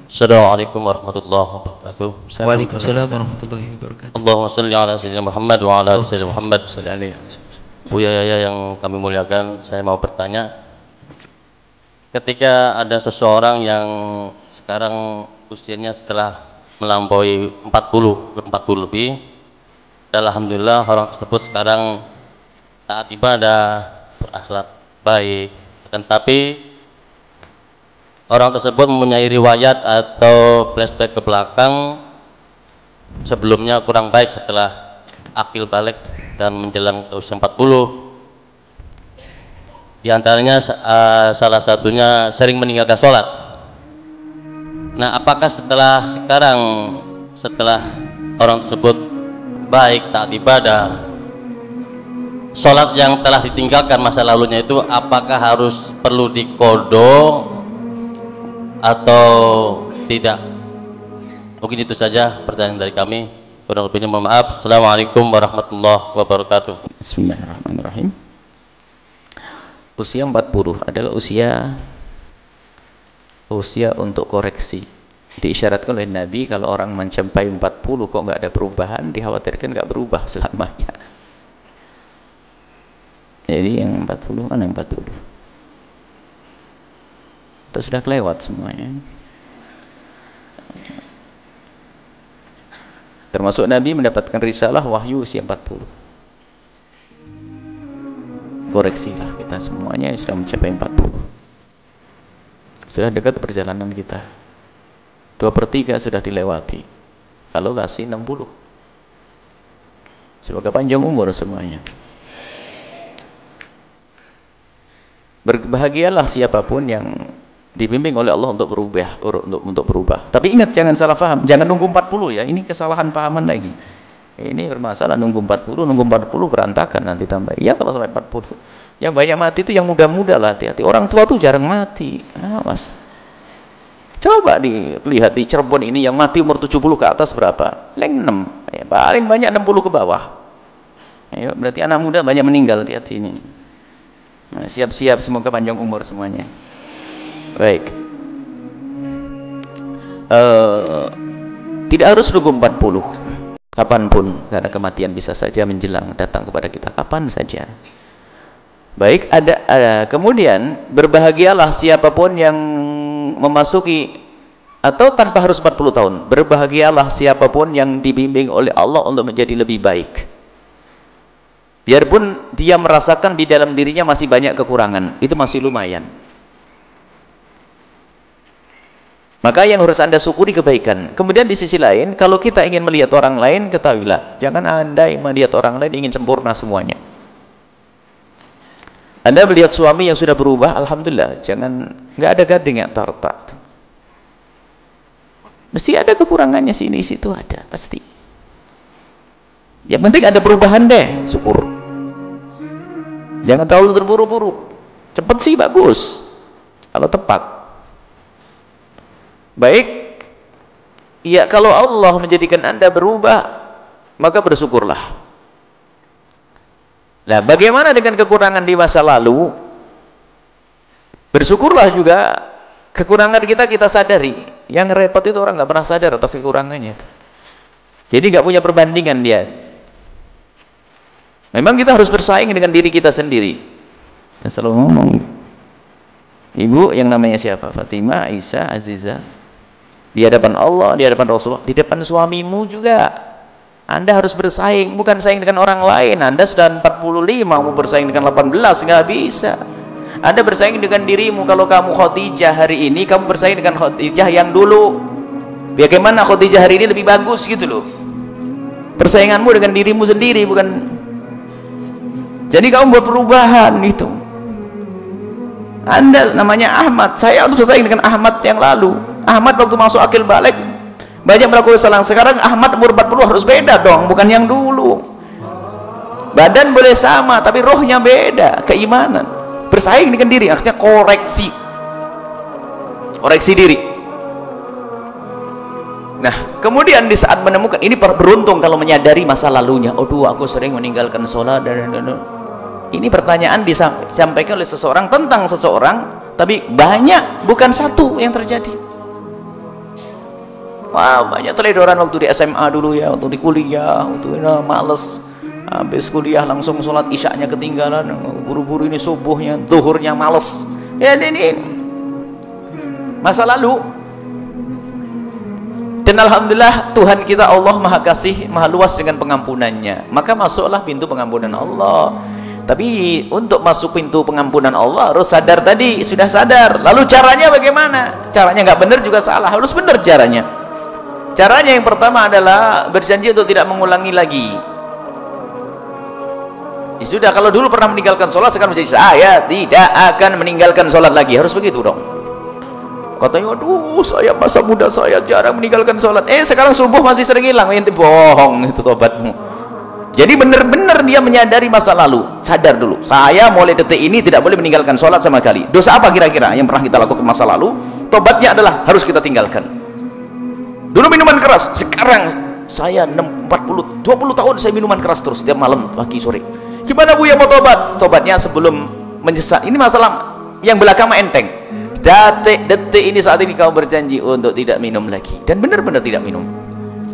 Assalamualaikum warahmatullahi wabarakatuh. Waalaikumsalam warahmatullahi wabarakatuh. Allahumma shalli ala sayyidina Muhammad wa ala ali sayyidina Muhammad. Buya Yaya yang kami muliakan, saya mau bertanya, ketika ada seseorang yang sekarang usianya setelah melampaui 40 lebih, alhamdulillah orang tersebut sekarang taat ibadah, berakhlak baik, tapi orang tersebut mempunyai riwayat atau flashback ke belakang sebelumnya kurang baik setelah akil balik dan menjelang ke usia 40. Di antaranya salah satunya sering meninggalkan sholat. Nah, apakah setelah orang tersebut baik, taat ibadah, sholat yang telah ditinggalkan masa lalunya itu apakah harus perlu diqodho atau tidak? Mungkin itu saja pertanyaan dari kami, kurang lebihnya mohon maaf. Assalamualaikum warahmatullahi wabarakatuh. Bismillahirrahmanirrahim. Usia 40 adalah usia untuk koreksi. Diisyaratkan oleh Nabi, kalau orang mencapai 40 kok nggak ada perubahan, dikhawatirkan nggak berubah selamanya. Jadi yang 40 kan yang 40 itu sudah kelewat semuanya. Termasuk Nabi mendapatkan risalah wahyu usia 40. Koreksilah kita semuanya yang sudah mencapai 40. Sudah dekat perjalanan kita. 2/3 sudah dilewati. Kalau kasih 60. Semoga panjang umur semuanya. Berbahagialah siapapun yang dibimbing oleh Allah untuk berubah. Tapi ingat, jangan salah paham, jangan nunggu 40 ya. Ini kesalahan pahaman lagi. Ini bermasalah, nunggu 40 berantakan nanti tambah. Ya kalau sampai 40. Yang banyak mati itu yang muda-muda lah, hati-hati. Orang tua tuh jarang mati. Awas. Coba dilihat di Cirebon ini yang mati umur 70 ke atas berapa? Paling 6. Ya, paling banyak 60 ke bawah. Ayo, berarti anak muda banyak meninggal, hati-hati ini. Nah, siap-siap, semoga panjang umur semuanya. Baik. Tidak harus nunggu 40. Kapanpun, karena kematian bisa saja menjelang datang kepada kita kapan saja. Baik, kemudian berbahagialah siapapun yang memasuki, atau tanpa harus 40 tahun, berbahagialah siapapun yang dibimbing oleh Allah untuk menjadi lebih baik. Biarpun dia merasakan di dalam dirinya masih banyak kekurangan, itu masih lumayan. Maka yang harus Anda syukuri kebaikan. Kemudian di sisi lain, kalau kita ingin melihat orang lain, ketahuilah, jangan Anda melihat orang lain ingin sempurna semuanya. Anda melihat suami yang sudah berubah, alhamdulillah, jangan, nggak ada gading yang tartak. Mesti ada kekurangannya, sini situ ada, pasti. Yang penting ada perubahan deh, syukur. Jangan terlalu terburu-buru. Cepat sih bagus, kalau tepat. Baik, ya kalau Allah menjadikan Anda berubah, maka bersyukurlah. Nah, bagaimana dengan kekurangan di masa lalu? Bersyukurlah juga, kekurangan kita sadari. Yang repot itu orang nggak pernah sadar atas kekurangannya. Jadi nggak punya perbandingan dia. Memang kita harus bersaing dengan diri kita sendiri. Saya selalu ngomong, ibu yang namanya siapa? Fatimah, Aisyah, Azizah. Di hadapan Allah, di hadapan Rasulullah, di depan suamimu juga. Anda harus bersaing, bukan saing dengan orang lain. Anda sudah 45, mau bersaing dengan 18, nggak bisa. Anda bersaing dengan dirimu. Kalau kamu Khadijah hari ini, kamu bersaing dengan Khadijah yang dulu. Bagaimana Khadijah hari ini lebih bagus gitu loh. Persainganmu dengan dirimu sendiri, bukan. Jadi kamu buat perubahan itu. Anda namanya Ahmad, saya harus bersaing dengan Ahmad yang lalu. Ahmad waktu masuk akil balik banyak melakukan kesalahan. Sekarang Ahmad umur 40 harus beda dong, bukan yang dulu. Badan boleh sama, tapi rohnya beda, keimanan. Bersaing dengan diri, artinya koreksi diri. Nah, kemudian di saat menemukan, ini beruntung kalau menyadari masa lalunya. Aduh, aku sering meninggalkan sholat dan. Ini pertanyaan disampaikan oleh seseorang tentang seseorang Tapi banyak, bukan satu yang terjadi. Wah, banyak teledoran waktu di SMA dulu ya, waktu di kuliah, waktu males. Habis kuliah langsung sholat isyaknya ketinggalan, buru-buru ini subuhnya, zuhurnya males. Ya ini masa lalu. Dan alhamdulillah Tuhan kita Allah Maha Kasih, Maha luas dengan pengampunannya. Maka masuklah pintu pengampunan Allah. Tapi untuk masuk pintu pengampunan Allah harus sadar tadi, sudah sadar. Lalu caranya bagaimana? Caranya nggak benar juga salah, harus benar caranya. Caranya yang pertama adalah berjanji untuk tidak mengulangi lagi. Ya sudah, kalau dulu pernah meninggalkan sholat, sekarang menjadi saya tidak akan meninggalkan sholat lagi. Harus begitu dong. Katanya, aduh saya masa muda saya jarang meninggalkan sholat. Sekarang subuh masih sering hilang. Ente bohong, itu tobatmu. Jadi benar-benar dia menyadari masa lalu, sadar dulu, saya mulai detik ini tidak boleh meninggalkan sholat sama sekali. Dosa apa kira-kira yang pernah kita lakukan masa lalu? Tobatnya adalah harus kita tinggalkan. Dulu minuman keras, sekarang saya 20 tahun saya minuman keras terus setiap malam, pagi, sore. Gimana Bu yang mau tobat? Tobatnya sebelum menyesal. Ini masalah yang belakang mah enteng. Detik ini saat ini kau berjanji untuk tidak minum lagi, dan benar-benar tidak minum.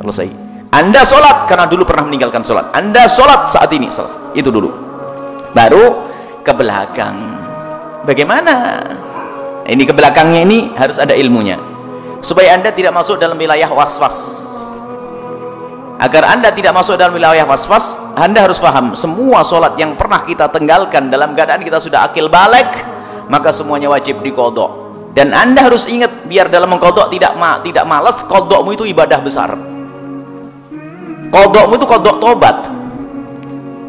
Selesai. Anda sholat karena dulu pernah meninggalkan sholat. Anda sholat saat ini, selesai. Itu dulu. Baru ke belakang. Bagaimana? Ini ke belakangnya ini harus ada ilmunya. Supaya Anda tidak masuk dalam wilayah was-was. Agar Anda tidak masuk dalam wilayah was-was, Anda harus paham, semua sholat yang pernah kita tinggalkan dalam keadaan kita sudah akil balik, maka semuanya wajib diqodok. Dan Anda harus ingat, biar dalam mengqodok tidak malas, qodokmu itu ibadah besar. Qodokmu itu qodok tobat.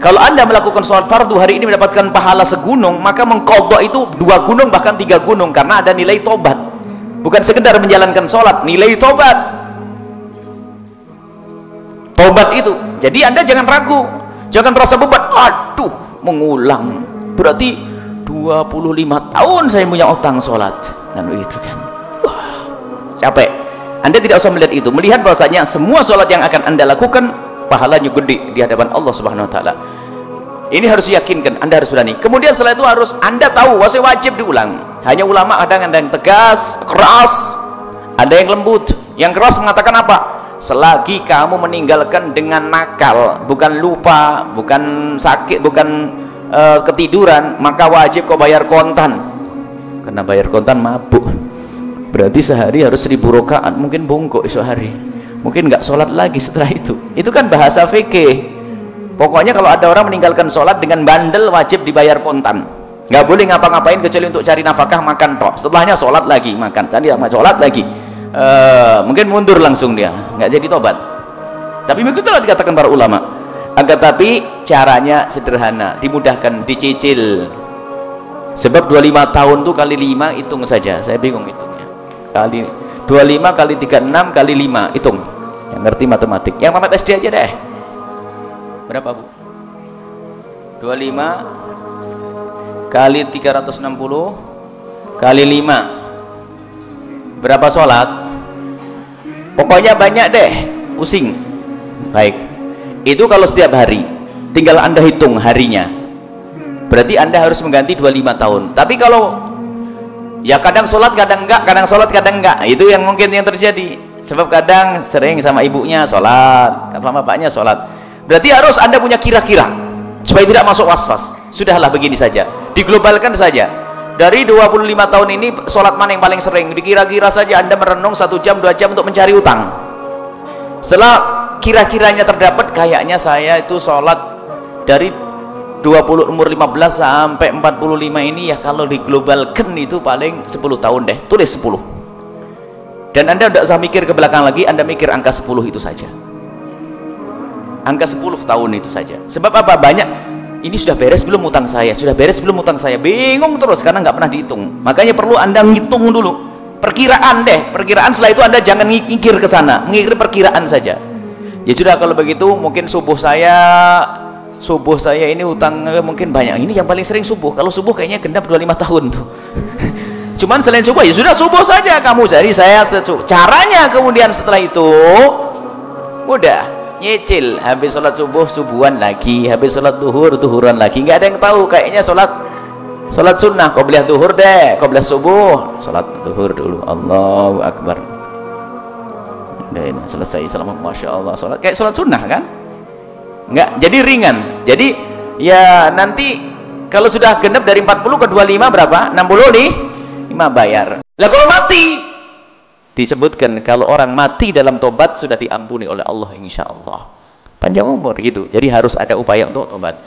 Kalau Anda melakukan sholat fardu hari ini mendapatkan pahala segunung, maka mengqodok itu 2 gunung bahkan 3 gunung, karena ada nilai tobat. Bukan sekedar menjalankan sholat, nilai tobat. Tobat itu. Jadi Anda jangan ragu, jangan merasa beban. Aduh, mengulang. Berarti 25 tahun saya punya utang sholat. Kan begitu kan. Wah, capek. Anda tidak usah melihat itu, melihat bahwasanya semua sholat yang akan Anda lakukan pahalanya gede di hadapan Allah Subhanahu wa taala. Ini harus diyakinkan, Anda harus berani. Kemudian setelah itu harus Anda tahu bahwa wajib diulang. Hanya ulama ada yang tegas, keras, ada yang lembut. Yang keras mengatakan apa? Selagi kamu meninggalkan dengan nakal, bukan lupa, bukan sakit, bukan ketiduran, maka wajib kau bayar kontan. Karena bayar kontan mabuk. Berarti sehari harus 1000 rakaat, mungkin bongkok esok hari, mungkin nggak sholat lagi setelah itu. Itu kan bahasa fikih. Pokoknya kalau ada orang meninggalkan sholat dengan bandel, wajib dibayar kontan. Nggak boleh ngapa-ngapain kecuali untuk cari nafkah, makan toh. Setelahnya sholat lagi, makan. Tadi sama sholat lagi, mungkin mundur langsung dia, nggak jadi tobat. Tapi begitulah dikatakan para ulama. Agar tapi caranya sederhana, dimudahkan, dicicil. Sebab 25 tahun tuh kali 5 hitung saja, saya bingung hitungnya. Kali 25 kali 36 kali 5, hitung. Yang ngerti matematik, yang tamat SD aja deh. Berapa Bu? 25 kali 360 kali 5, berapa sholat? Pokoknya banyak deh, pusing. Baik, itu kalau setiap hari. Tinggal Anda hitung harinya. Berarti Anda harus mengganti 25 tahun. Tapi kalau ya kadang sholat kadang enggak, kadang sholat kadang enggak, itu yang mungkin yang terjadi. Sebab kadang sering sama ibunya sholat, sama bapaknya sholat. Berarti harus Anda punya kira-kira supaya tidak masuk was-was. Sudahlah begini saja, diglobalkan saja. Dari 25 tahun ini sholat mana yang paling sering? Dikira-kira saja Anda merenung 1 jam 2 jam untuk mencari utang. Setelah kira-kiranya terdapat, kayaknya saya itu sholat dari umur 15 sampai 45 ini ya, kalau diglobalkan itu paling 10 tahun deh, tulis 10. Dan Anda tidak usah mikir ke belakang lagi, Anda mikir angka 10 itu saja, angka 10 tahun itu saja. Sebab apa? Banyak, ini sudah beres belum utang saya, sudah beres belum utang saya, bingung terus karena nggak pernah dihitung. Makanya perlu Anda ngitung dulu, perkiraan deh, perkiraan. Setelah itu Anda jangan mikir ke sana, mikir perkiraan saja. Ya sudah, kalau begitu mungkin subuh saya ini utang mungkin banyak. Ini yang paling sering subuh. Kalau subuh kayaknya genap 25 tahun tuh. Cuman selain subuh ya sudah subuh saja kamu. Jadi saya caranya kemudian setelah itu mudah, nyicil. Habis sholat subuh subuhan lagi, habis sholat duhur duhuran lagi. Nggak ada yang tahu, kayaknya sholat Salat sunnah, qobliyah zuhur deh, qobliyah subuh, salat zuhur dulu, Allahu Akbar. Udah ini selesai, selamat, masya Allah, salat kayak salat sunnah kan? Enggak, jadi ringan. Jadi ya nanti kalau sudah genap dari 40 ke 25 berapa? 60 nih, 5 bayar. Lah kalau mati, disebutkan kalau orang mati dalam tobat sudah diampuni oleh Allah insya Allah. Panjang umur gitu. Jadi harus ada upaya untuk tobat.